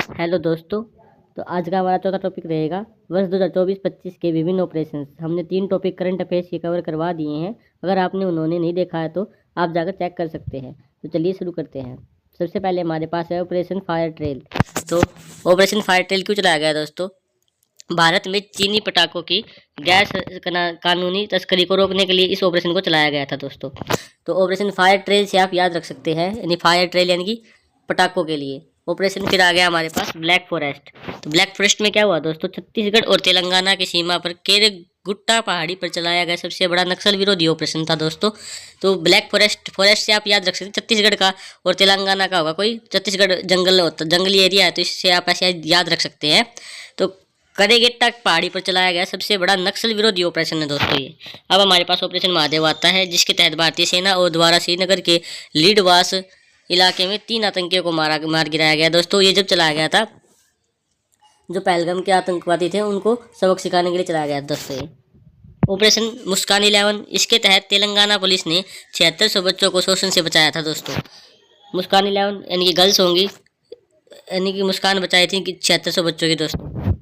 Hello दोस्तों। तो आज का हमारा चौथा टॉपिक रहेगा वर्ष 2024-25 के विभिन्न ऑपरेशन। हमने 3 टॉपिक करंट अफेयर्स के कवर करवा दिए हैं। अगर आपने उन्होंने नहीं देखा है तो आप जाकर चेक कर सकते हैं। तो चलिए शुरू करते हैं। सबसे पहले हमारे पास है ऑपरेशन फायर ट्रेल। तो ऑपरेशन फायर ट्रेल क्यों चलाया गया दोस्तों? भारत में चीनी पटाखों की गैर कानूनी तस्करी को रोकने के लिए इस ऑपरेशन को चलाया गया था दोस्तों। तो ऑपरेशन फायर ट्रेल से आप याद रख सकते हैं, यानी फायर ट्रेल यानी कि पटाखों के लिए ऑपरेशन। फिर आ गया हमारे पास ब्लैक फॉरेस्ट। तो ब्लैक फॉरेस्ट में क्या हुआ दोस्तों? छत्तीसगढ़ और तेलंगाना की सीमा पर केरगुट्टा पहाड़ी पर चलाया गया सबसे बड़ा नक्सल विरोधी ऑपरेशन था दोस्तों। तो ब्लैक फॉरेस्ट से आप याद रख सकते हैं छत्तीसगढ़ का और तेलंगाना का होगा, कोई छत्तीसगढ़ जंगल होता, जंगली एरिया है, तो इससे आप ऐसे याद रख सकते हैं। तो करेगेट्टा पहाड़ी पर चलाया गया सबसे बड़ा नक्सल विरोधी ऑपरेशन है दोस्तों ये। अब हमारे पास ऑपरेशन महादेव आता है, जिसके तहत भारतीय सेना और द्वारा श्रीनगर के लीडवास इलाके में 3 आतंकियों को मार गिराया गया दोस्तों। ये जब चलाया गया था, जो पहलगाम के आतंकवादी थे उनको सबक सिखाने के लिए चलाया गया था दोस्तों ये ऑपरेशन मुस्कान 11। इसके तहत तेलंगाना पुलिस ने 7600 बच्चों को शोषण से बचाया था दोस्तों। मुस्कान 11 यानी कि गर्ल्स होंगी, यानी कि मुस्कान बचाई थी कि 7600 बच्चों की दोस्तों।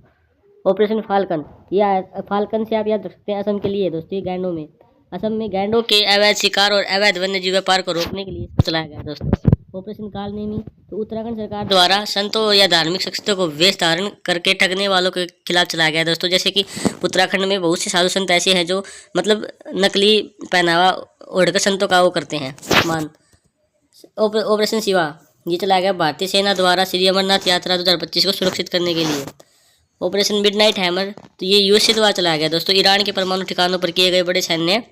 ऑपरेशन फाल्कन, ये फाल्कन से आप याद रख सकते हैं असम के लिए दोस्तों। ये गैंडों में, असम में गैंडों के अवैध शिकार और अवैध वन्यजीव व्यापार को रोकने के लिए चलाया गया दोस्तों। ऑपरेशन कालनेमी, तो उत्तराखंड सरकार द्वारा संतों या धार्मिक शख्सियतों को वेश धारण करके ठगने वालों के खिलाफ चलाया गया दोस्तों। जैसे कि उत्तराखंड में बहुत से साधु संत ऐसे हैं जो मतलब नकली पहनावा ओढ़कर संतों का वो करते हैं मान। ऑपरेशन शिवा, ये चलाया गया भारतीय सेना द्वारा श्री अमरनाथ यात्रा 2025 को सुरक्षित करने के लिए। ऑपरेशन मिडनाइट हैमर, तो ये यूएसए द्वारा चलाया गया दोस्तों। ईरान के परमाणु ठिकानों पर किए गए बड़े सैन्य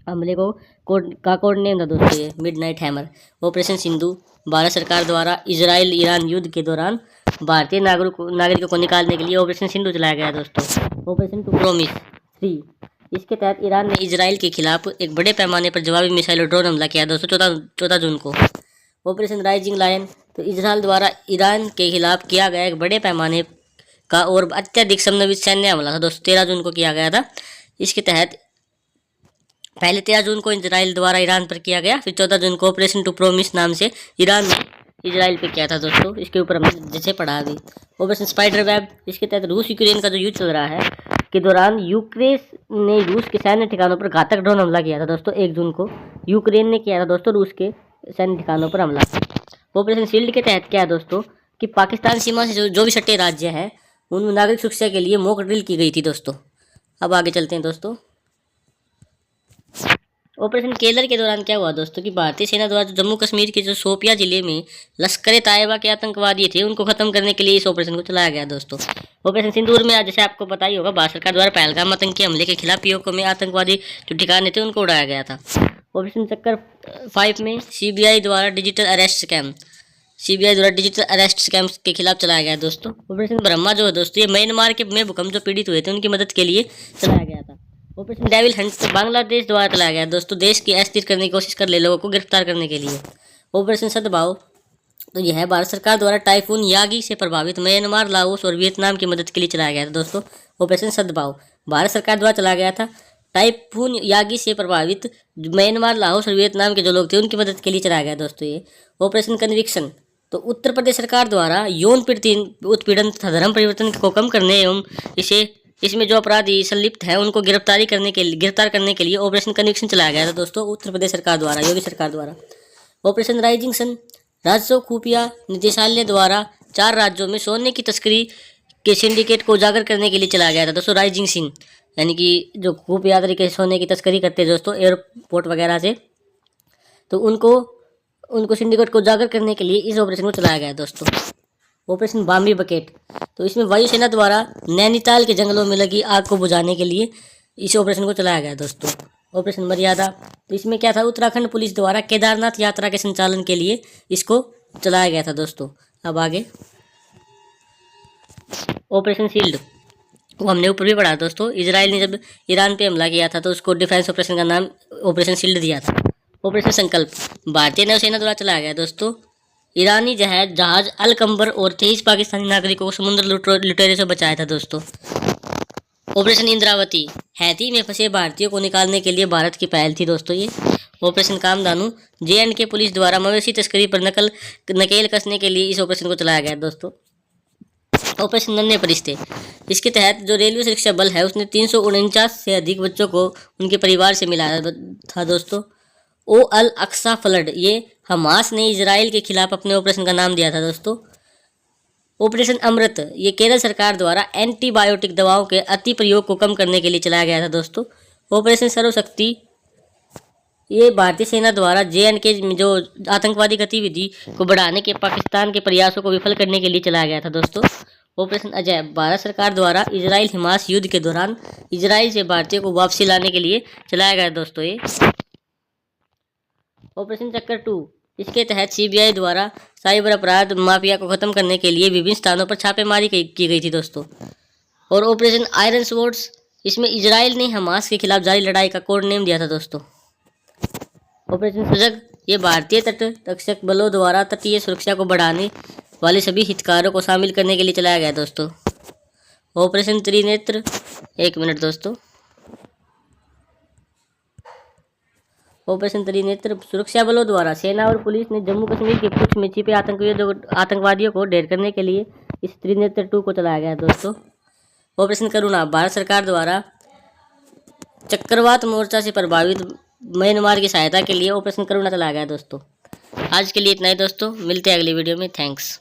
हमले को कोड नेम था दोस्तों ये midnight hammer. Operation Sindhu, Bharat सरकार द्वारा इजराइल ईरान युद्ध के दौरान भारतीय नागरिकों को निकालने के लिए ऑपरेशन सिंधु चलाया गया दोस्तों। ऑपरेशन टू प्रोमिस 3, इसके तहत ईरान ने इजराइल के खिलाफ एक बड़े पैमाने पर जवाबी मिसाइल और ड्रोन हमला किया दोस्तों 14 जून को। ऑपरेशन राइजिंग लायन, तो इजराइल द्वारा ईरान के खिलाफ किया गया एक बड़े पैमाने का और अत्यधिक समन्वित सैन्य हमला था दोस्तों, 13 जून को किया गया था। इसके तहत पहले 13 जून को इजराइल द्वारा ईरान पर किया गया, फिर 14 जून को ऑपरेशन टू प्रोमिस नाम से ईरान ने इजराइल पे किया था दोस्तों। इसके ऊपर हमने जैसे पढ़ा अभी। ऑपरेशन स्पाइडर वेब, इसके तहत रूस यूक्रेन का जो युद्ध चल रहा है के दौरान यूक्रेन ने रूस के सैन्य ठिकानों पर घातक ड्रोन हमला किया था दोस्तों। 1 जून को यूक्रेन ने किया था दोस्तों रूस के सैन्य ठिकानों पर हमला। ऑपरेशन शील्ड के तहत क्या है दोस्तों कि पाकिस्तान सीमा से जो भी सटे राज्य हैं उन नागरिक सुरक्षा के लिए मॉक ड्रिल की गई थी दोस्तों। अब आगे चलते हैं दोस्तों। ऑपरेशन केलर के दौरान क्या हुआ दोस्तों कि भारतीय सेना द्वारा जम्मू कश्मीर के जो शोपिया जिले में लश्कर तायबा के आतंकवादी थे उनको खत्म करने के लिए इस ऑपरेशन को चलाया गया दोस्तों। ऑपरेशन सिंदूर में जैसे आपको पता ही होगा, भारत सरकार द्वारा पहलगाम आतंकी हमले के खिलाफ पीओके में आतंकवादी जो ठिकाने थे उनको उड़ाया गया था। ऑपरेशन चक्कर 5 में सीबीआई द्वारा डिजिटल अरेस्ट स्कैम के खिलाफ चलाया गया दोस्तों। ऑपरेशन ब्रह्मा जो है दोस्तों, ये म्यांमार के में भूकंप जो पीड़ित हुए थे उनकी मदद के लिए चलाया गया था। ऑपरेशन डेविल हंट, तो बांग्लादेश द्वारा चलाया गया दोस्तों, देश की अस्थिर करने की कोशिश कर रहे लोगों को गिरफ्तार करने के लिए। ऑपरेशन सद्भाव, तो यह है भारत सरकार द्वारा टाइफून यागी से प्रभावित म्यांमार, लाओस और वियतनाम की मदद के लिए चलाया गया था दोस्तों। ऑपरेशन सद्भाव भारत सरकार द्वारा चलाया गया था। टाइफून यागी से प्रभावित म्यांमार, लाओस और वियतनाम के जो लोग थे उनकी मदद के लिए चलाया गया दोस्तों ये। ऑपरेशन कन्विक्शन, तो उत्तर प्रदेश सरकार द्वारा यौन उत्पीड़न तथा धर्म परिवर्तन को कम करने एवं इसमें जो अपराधी संलिप्त है उनको गिरफ्तार करने के लिए ऑपरेशन कन्विक्शन चलाया गया था दोस्तों उत्तर प्रदेश सरकार द्वारा, योगी सरकार द्वारा। ऑपरेशन राइजिंग सन, राजस्व खुफिया निदेशालय द्वारा 4 राज्यों में सोने की तस्करी के सिंडिकेट को उजागर करने के लिए चलाया गया था दोस्तों। राइजिंग सन यानी कि जो खुफिया तरीके से सोने की तस्करी करते हैं दोस्तों एयरपोर्ट वगैरह से, तो उनको सिंडिकेट को उजागर करने के लिए इस ऑपरेशन को चलाया गया दोस्तों। ऑपरेशन बाम्बी बकेट, तो इसमें वायुसेना द्वारा नैनीताल के जंगलों में लगी आग को बुझाने के लिए इस ऑपरेशन को चलाया गया दोस्तों। ऑपरेशन मर्यादा, तो इसमें क्या था, उत्तराखंड पुलिस द्वारा केदारनाथ यात्रा के संचालन के लिए इसको चलाया गया था दोस्तों। अब आगे ऑपरेशन शील्ड, वो हमने ऊपर भी पढ़ा दोस्तों। इजराइल ने जब ईरान पे हमला किया था तो उसको डिफेंस ऑपरेशन का नाम ऑपरेशन शील्ड दिया था। ऑपरेशन संकल्प भारतीय नौसेना द्वारा चलाया गया दोस्तों। ईरानी जहाज अल कंबर और 23 पाकिस्तानी नागरिकों को समुद्र लुटेरे से बचाया था दोस्तों। ऑपरेशन इंद्रावती, हैती में फंसे भारतीयों को निकालने के लिए भारत की पहल थी दोस्तों ये। ऑपरेशन कामधानु JNK पुलिस द्वारा मवेशी तस्करी पर नकेल कसने के लिए इस ऑपरेशन को चलाया गया दोस्तों। ऑपरेशन नन्हे फरिश्ते, इसके तहत जो रेलवे सुरक्षा बल है उसने 349 से अधिक बच्चों को उनके परिवार से मिलाया था दोस्तों। ओ अल अक्सा फ्लड, ये हमास ने इजराइल के खिलाफ अपने ऑपरेशन का नाम दिया था दोस्तों। ऑपरेशन अमृत, ये केरल सरकार द्वारा एंटीबायोटिक दवाओं के अति प्रयोग को कम करने के लिए चलाया गया था दोस्तों। ऑपरेशन सर्वशक्ति, ये भारतीय सेना द्वारा JNK जो आतंकवादी गतिविधि को बढ़ाने के पाकिस्तान के प्रयासों को विफल करने के लिए चलाया गया था दोस्तों। ऑपरेशन अजय, भारत सरकार द्वारा इजराइल हमास युद्ध के दौरान इजराइल से भारतीयों को वापसी लाने के लिए चलाया गया दोस्तों ये। ऑपरेशन चक्कर 2, इसके तहत CBI द्वारा साइबर अपराध माफिया को खत्म करने के लिए विभिन्न स्थानों पर छापेमारी की गई थी दोस्तों। और ऑपरेशन आयरन स्वॉर्ड्स, इसमें इजराइल ने हमास के खिलाफ जारी लड़ाई का कोड नेम दिया था दोस्तों। ऑपरेशन सजग, ये भारतीय तट रक्षक बलों द्वारा तटीय सुरक्षा को बढ़ाने वाले सभी हितधारकों को शामिल करने के लिए चलाया गया दोस्तों। ऑपरेशन त्रिनेत्र, एक मिनट दोस्तों, ऑपरेशन त्रिनेत्र, सुरक्षा बलों द्वारा सेना और पुलिस ने जम्मू कश्मीर के कुछ में छिपे आतंकवादियों को ढेर करने के लिए इस त्रिनेत्र 2 को चलाया गया दोस्तों। ऑपरेशन करुणा, भारत सरकार द्वारा चक्रवात मोर्चा से प्रभावित म्यांमार की सहायता के लिए ऑपरेशन करुणा चलाया गया दोस्तों। आज के लिए इतना ही दोस्तों, मिलते हैं अगली वीडियो में। थैंक्स।